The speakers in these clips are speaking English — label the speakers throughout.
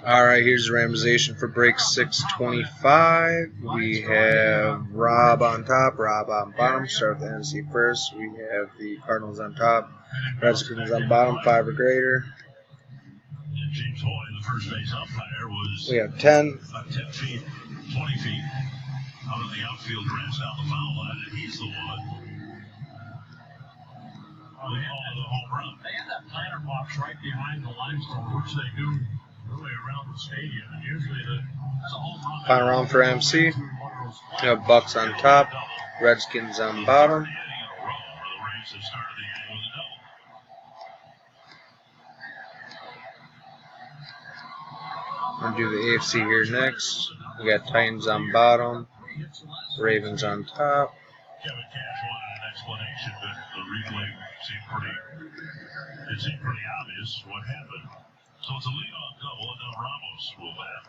Speaker 1: Alright, here's the randomization for break 625. We have Rob on top, Rob on bottom. Start with the NFC first. We have the Cardinals on top, Redskins on bottom, 5 or greater.
Speaker 2: James Hoy, the first base umpire, was
Speaker 1: we have 10.
Speaker 2: About 10 feet, 20 feet out of the outfield grass down the foul line, and he's the one. They call it a home run. They have that planter box right behind the limestone, which they do really around the stadium. And usually that's a home run.
Speaker 1: Final round for MC. We have Bucks on top, Redskins on bottom. I'm going to do the AFC here next. We got Titans on bottom, Ravens on top.
Speaker 2: Kevin Cash wanted an explanation, but the replay seemed pretty obvious what happened. So it's a leadoff double, and now Ramos will bat.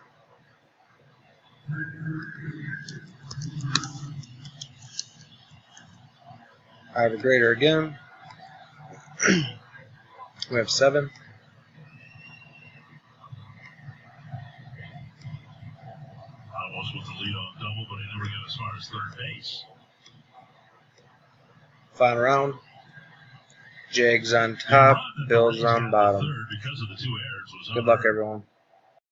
Speaker 1: I have a greater again. We have 7.
Speaker 2: Ramos with the leadoff double, but he never got as far as third base.
Speaker 1: Final round. Jags on top, Bills on bottom.
Speaker 2: Because of the 2 errors was
Speaker 1: Good luck, everyone.